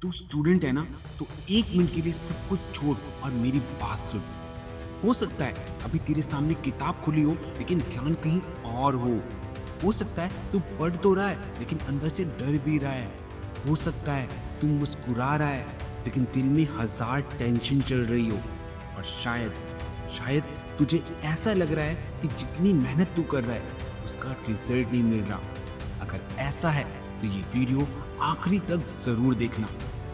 तू स्टूडेंट है ना, तो 1 मिनट के लिए सब कुछ छोड़ और मेरी बात सुन। हो सकता है अभी तेरे सामने किताब खुली हो लेकिन ध्यान कहीं और हो सकता है तू पढ़ तो रहा है लेकिन अंदर से डर भी रहा है। हो सकता है तू मुस्कुरा रहा है लेकिन दिल में हजार टेंशन चल रही हो। और शायद शायद तुझे ऐसा लग रहा है कि जितनी मेहनत तू कर रहा है उसका रिजल्ट नहीं मिल रहा। अगर ऐसा है तो ये वीडियो आखिरी तक जरूर देखना,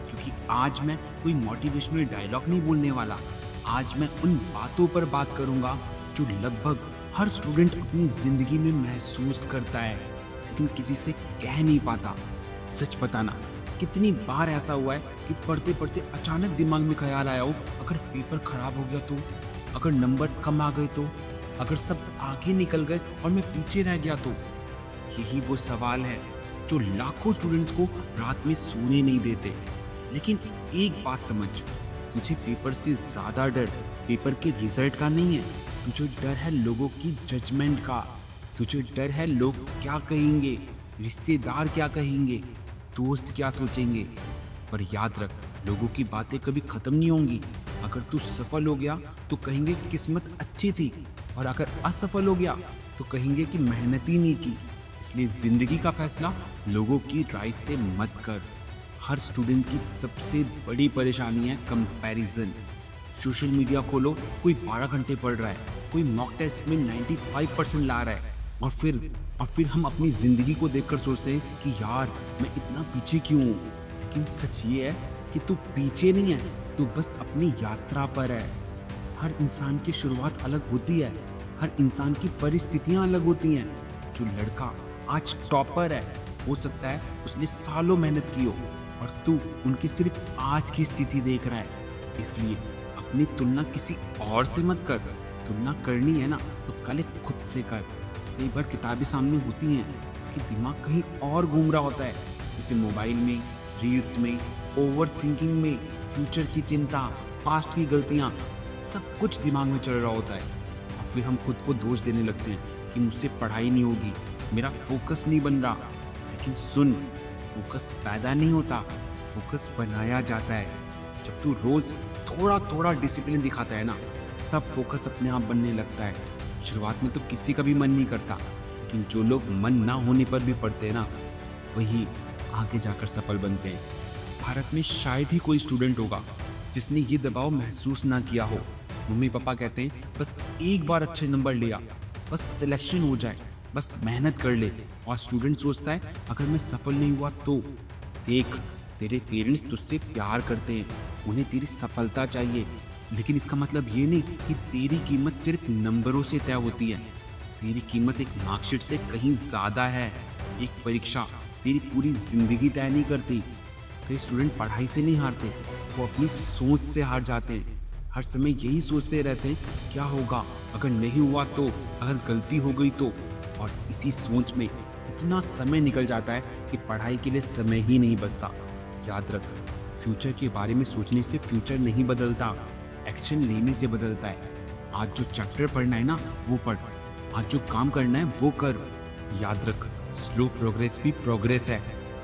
क्योंकि आज मैं कोई मोटिवेशनल डायलॉग नहीं बोलने वाला। आज मैं उन बातों पर बात करूंगा जो लगभग हर स्टूडेंट अपनी जिंदगी में महसूस करता है लेकिन किसी से कह नहीं पाता। सच बताना, कितनी बार ऐसा हुआ है कि पढ़ते पढ़ते अचानक दिमाग में ख्याल आया हो, अगर पेपर खराब हो गया तो, अगर नंबर कम आ गए तो, अगर सब आगे निकल गए और मैं पीछे रह गया तो। यही वो सवाल है जो लाखों स्टूडेंट्स को रात में सोने नहीं देते। लेकिन एक बात समझ, तुझे पेपर से ज्यादा डर पेपर के रिजल्ट का नहीं है। तुझे डर है लोगों की जजमेंट का। तुझे डर है लोग क्या कहेंगे, रिश्तेदार क्या कहेंगे, दोस्त क्या सोचेंगे। पर याद रख, लोगों की बातें कभी खत्म नहीं होंगी। अगर तू सफल हो गया तो कहेंगे किस्मत अच्छी थी, और अगर असफल हो गया तो कहेंगे कि मेहनत ही नहीं की। इसलिए जिंदगी का फैसला लोगों की राय से मत कर। हर स्टूडेंट की सबसे बड़ी परेशानी है कंपैरिजन। सोशल मीडिया खोलो, कोई 12 घंटे पढ़ रहा है, कोई मॉक टेस्ट में 95% ला रहा है, और फिर हम अपनी जिंदगी को देखकर सोचते हैं कि यार मैं इतना पीछे क्यों हूँ। लेकिन सच ये है कि तू पीछे नहीं है, तू बस अपनी यात्रा पर है। हर इंसान की शुरुआत अलग होती है, हर इंसान की परिस्थितियां अलग होती हैं। जो लड़का आज टॉपर है, हो सकता है उसने सालों मेहनत की हो, और तू उनकी सिर्फ आज की स्थिति देख रहा है। इसलिए अपनी तुलना किसी और से मत कर। तुलना करनी है ना तो पहले खुद से कर। कई बार किताबें सामने होती हैं कि दिमाग कहीं और घूम रहा होता है, जैसे मोबाइल में, रील्स में, ओवर थिंकिंग में, फ्यूचर की चिंता, पास्ट की गलतियां, सब कुछ दिमाग में चल रहा होता है। और फिर हम खुद को दोष देने लगते हैं कि मुझसे पढ़ाई नहीं होगी, मेरा फोकस नहीं बन रहा। लेकिन सुन, फोकस पैदा नहीं होता, फोकस बनाया जाता है। जब तू रोज थोड़ा थोड़ा डिसिप्लिन दिखाता है ना, तब फोकस अपने आप बनने लगता है। शुरुआत में तो किसी का भी मन नहीं करता, लेकिन जो लोग मन ना होने पर भी पढ़ते हैं ना, वही आगे जाकर सफल बनते हैं। भारत में शायद ही कोई स्टूडेंट होगा जिसने ये दबाव महसूस ना किया हो। मम्मी पापा कहते हैं बस एक बार अच्छे नंबर लिया, बस सिलेक्शन हो जाए, बस मेहनत कर ले। और स्टूडेंट सोचता है अगर मैं सफल नहीं हुआ तो। देख, तेरे पेरेंट्स तुझसे प्यार करते हैं, उन्हें तेरी सफलता चाहिए, लेकिन इसका मतलब ये नहीं कि तेरी कीमत सिर्फ नंबरों से तय होती है। तेरी कीमत एक मार्कशीट से कहीं ज्यादा है। एक परीक्षा तेरी पूरी जिंदगी तय नहीं करती। कई स्टूडेंट पढ़ाई से नहीं हारते, वो अपनी सोच से हार जाते हैं। हर समय यही सोचते रहते हैं क्या होगा अगर नहीं हुआ तो, अगर गलती हो गई तो। और इसी सोच में इतना समय निकल जाता है कि पढ़ाई के लिए समय ही नहीं बचता। याद रख, फ्यूचर के बारे में सोचने से फ्यूचर नहीं बदलता, एक्शन लेने से बदलता है। आज जो चैप्टर पढ़ना है ना वो पढ़, आज जो काम करना है वो कर। याद रख, स्लो प्रोग्रेस भी प्रोग्रेस है।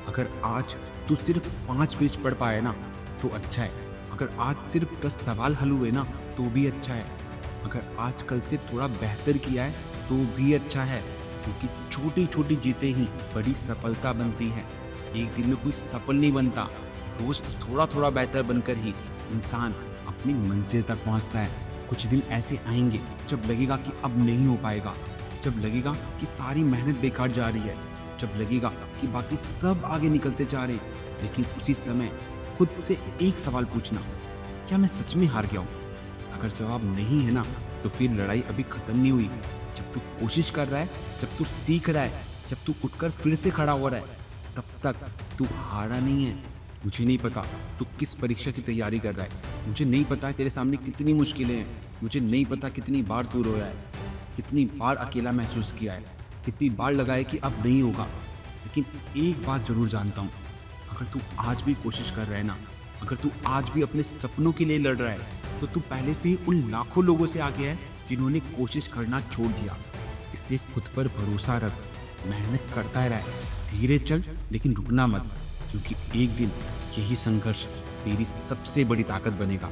अगर आज तू सिर्फ 5 पेज पढ़ पाए ना तो अच्छा है। अगर आज सिर्फ 10 सवाल हल हुए ना तो भी अच्छा है। अगर आज कल से थोड़ा बेहतर किया है तो भी अच्छा है, क्योंकि छोटी छोटी जीतें ही बड़ी सफलता बनती है। एक दिन में कोई सफल नहीं बनता, रोज थोड़ा थोड़ा बेहतर बनकर ही इंसान अपनी मंजिल तक पहुंचता है। कुछ दिन ऐसे आएंगे जब लगेगा कि अब नहीं हो पाएगा, जब लगेगा कि सारी मेहनत बेकार जा रही है, जब लगेगा कि बाकी सब आगे निकलते जा रहे हैं। लेकिन उसी समय खुद से एक सवाल पूछना, क्या मैं सच में हार गया हूँ? अगर जवाब नहीं है ना तो फिर लड़ाई अभी खत्म नहीं हुई। जब तू कोशिश कर रहा है, जब तू सीख रहा है, जब तू उठकर फिर से खड़ा हो रहा है, तब तक तू हारा नहीं है। मुझे नहीं पता तू किस परीक्षा की तैयारी कर रहा है, मुझे नहीं पता तेरे सामने कितनी मुश्किलें हैं, मुझे नहीं पता कितनी बार तू रोया है, कितनी बार अकेला महसूस किया है, कितनी बार लगा है कि अब नहीं होगा। लेकिन एक बात जरूर जानता हूँ, अगर तू आज भी कोशिश कर रहा है ना, अगर तू आज भी अपने सपनों के लिए लड़ रहा है, तो तू पहले से ही उन लाखों लोगों से आगे है जिन्होंने कोशिश करना छोड़ दिया। इसलिए खुद पर भरोसा रख, मेहनत करता रह, धीरे चल लेकिन रुकना मत, क्योंकि एक दिन यही संघर्ष तेरी सबसे बड़ी ताकत बनेगा।